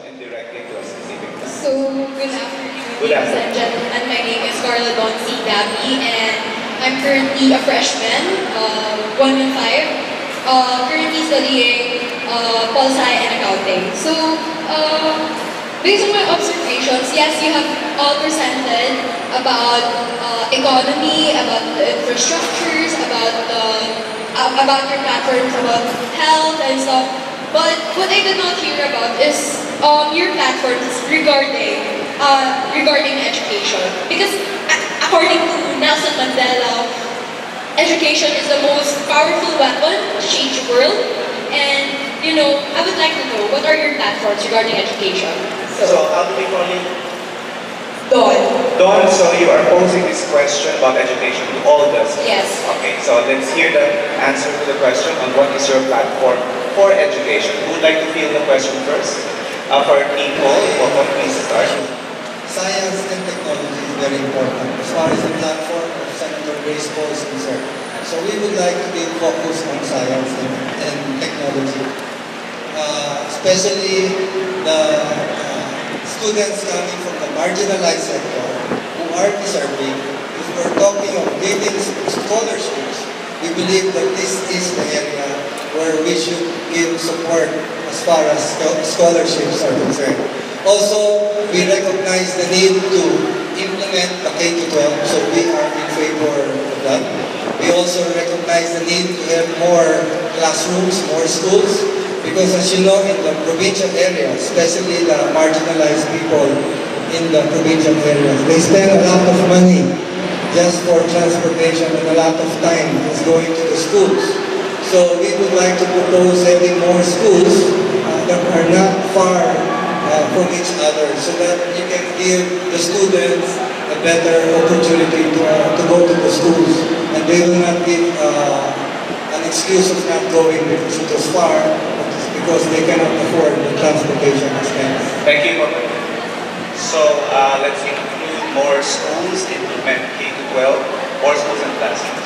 and direct it to a specific task. So, good afternoon, Good ladies afternoon. and gentlemen. My name is Carla Don C. Gabby, and I'm currently a freshman, 115, currently studying Pol Sci and Accounting. So, based on my observations, yes, you have all presented about economy, about the infrastructures, about your platforms, about health and stuff. But what I did not hear about is your platforms regarding education. Because according to Nelson Mandela, education is the most powerful weapon to change the world. And I would like to know what are your platforms regarding education. So how do we call you? Don. Don, so you are posing this question about education to all of us. Yes. Okay, so let's hear the answer to the question on what is your platform for education. Who would like to field the question first? For Team Paul, please start. Science and technology is very important as far as the platform of Senator Grace Poe is concerned. So we would like to be focused on science and technology, especially the students coming from the marginalized sector who are deserving. If we're talking of giving scholarships, we believe that this is the area where we should give support as far as scholarships are concerned. Also, we recognize the need to implement the K-12, so we are in favor of that. We also recognize the need to have more classrooms, more schools, because as you know, in the provincial areas, especially the marginalized people in the provincial areas, they spend a lot of money just for transportation and a lot of time just going to the schools. So we would like to propose having more schools that are not far from each other, so that you can give the students a better opportunity to go to the schools, and they will not give an excuse of not going because it was far, because they cannot afford the transportation expense. Thank you. So let's include more schools, implement K-12, more schools and classrooms.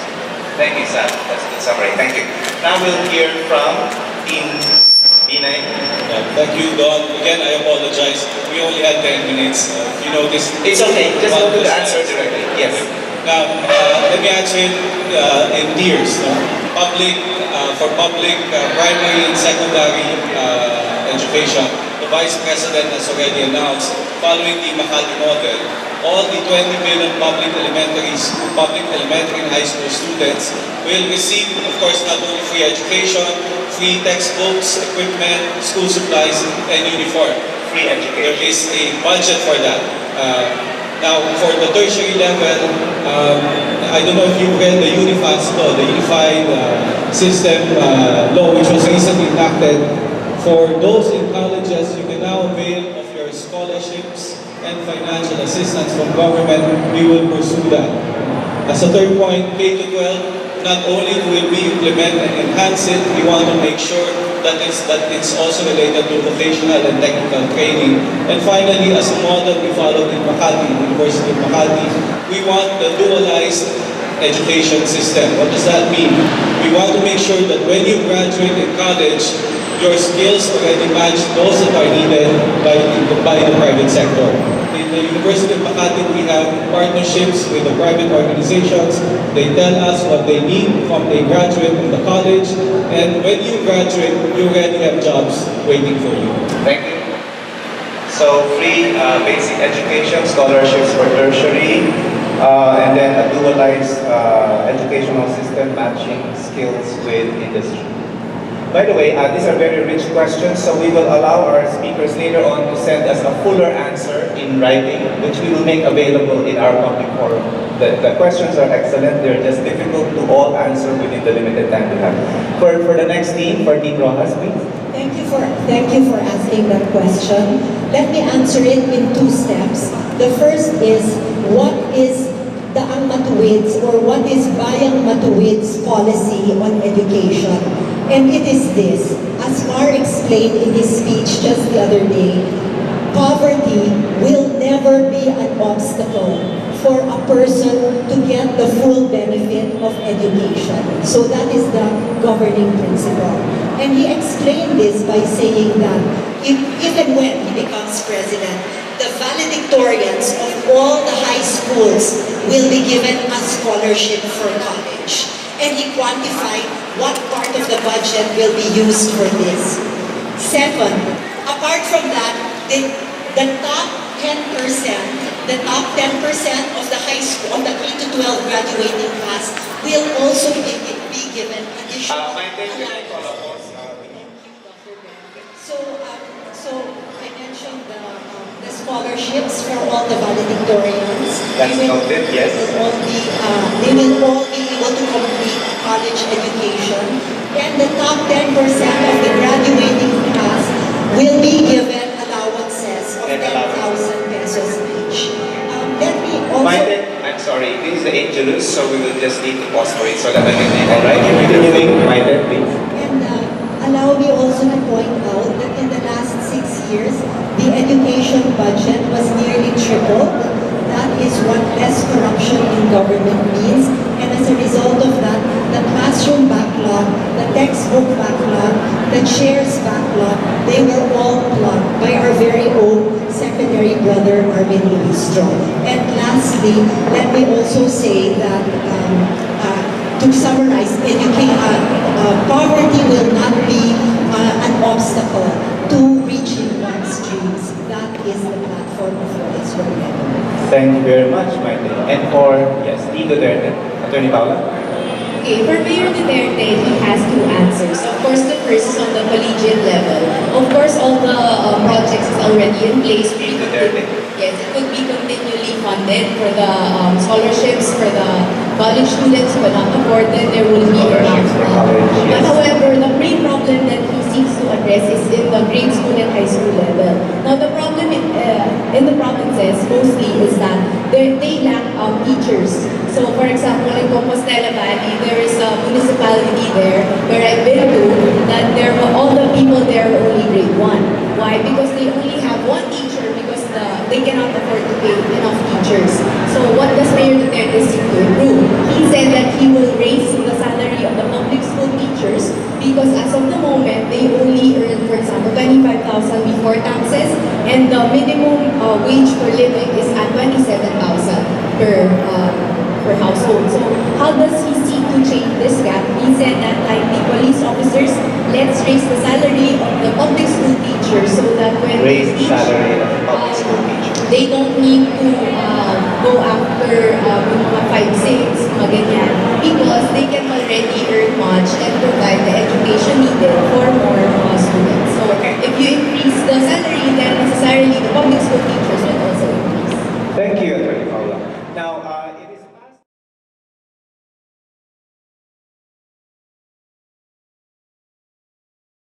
Thank you, Sam. That's a good summary. Thank you. Now we'll hear from Team B9. Thank you, Don. Again, I apologize. We only had 10 minutes. You know this. It's okay. Just go to the answer directly. Yes. Now, let me answer it in tiers. For public primary and secondary education, the Vice President has already announced, following the Makati model, all the 20 million public elementary and high school students will receive, of course, not only free education, free textbooks, equipment, school supplies, and uniform. Free education. There is a budget for that. Now, for the tertiary level, I don't know if you read the UNIFAS law, the Unified System Law, which was recently enacted. For those in colleges, you can now avail of your scholarships and financial assistance from government. We will pursue that. As a third point, K-12, not only will we implement and enhance it, we want to make sure that it's also related to vocational and technical training. And finally, as a model we followed in Makati, University of Makati, we want the dualized education system. What does that mean? We want to make sure that when you graduate in college, your skills already match those that are needed by the private sector. In the University of Makati, we have partnerships with the private organizations. They tell us what they need from a graduate in the college, and when you graduate, you already have jobs waiting for you. Thank you. So free basic education, scholarships for tertiary, and then a dualized educational system matching skills with industry. By the way, these are very rich questions, so we will allow our speakers later on to send us a fuller answer in writing, which we will make available in our public forum. The questions are excellent, they're just difficult to all answer within the limited time we have. For the next team, for Team Rojas, please. Thank you for asking that question. Let me answer it in two steps. The first is, what is Daang Matuwid's, or what is Bayang Matuwid's policy on education? And it is this, as Mar explained in his speech just the other day, poverty will never be an obstacle for a person to get the full benefit of education. So that is the governing principle. And he explained this by saying that if and when he becomes president, the valedictorians of all the high schools will be given a scholarship for college. And he quantified what part of the budget will be used for this. Second, apart from that, the top 10%, the top 10% of the high school, of the K to 12 graduating class will also be given additional allowance. So I mentioned the scholarships for all the valedictorians. That's noted, yes. They will all be able to complete college education. And the top 10% of the graduating class will be given allowances of 10,000 pesos each. Let me also... I'm sorry, this is the Angelus, so we will just need to pause for it so that I can end. Alright, continuing, Maiten, please. And allow me also to point out that in the last 6 years, the education budget was nearly tripled. That is what less corruption in government means. And as a result of that, the classroom backlog, the textbook backlog, the chairs backlog, they were all plugged by our very own Secretary Brother Arvin Luistro. And lastly, let me also say that to summarize, poverty will not be an obstacle to reaching one's dreams. That is the platform of Rights for Government. Thank you very much, Maite. And for, yes, T. Duterte, Attorney Paula. Okay, for Mayor Duterte, he has two answers. Of course, the first is on the collegiate level. Of course, all the projects is already in place. T. Duterte. Yes, it could be continually funded for the scholarships for the college students who cannot afford it. There will be Scholarships for college, But yes. however, the main problem that he seeks to address is in the grade school and high school level. Now, the problem in the provinces mostly is that they lack teachers. So, for example, in Compostela Valley, there is a municipality there where I've been to that all the people there are only grade 1. Why? Because they only have one teacher because they cannot afford to pay enough teachers. So, what does Mayor Duterte seek to improve? He said that he will raise the salary of the public school teachers because as of the moment, they only earn, for example, 25,000 before taxes and the minimum wage for living is at 27,000 per household. So how does he seek to change this gap? He said that like the police officers, let's raise the salary of the public school teachers so that when Raise they the teach, salary of public school teachers. they don't need to go after yung mga 5-6, mga ganyan, because they can already earn much and provide the education needed for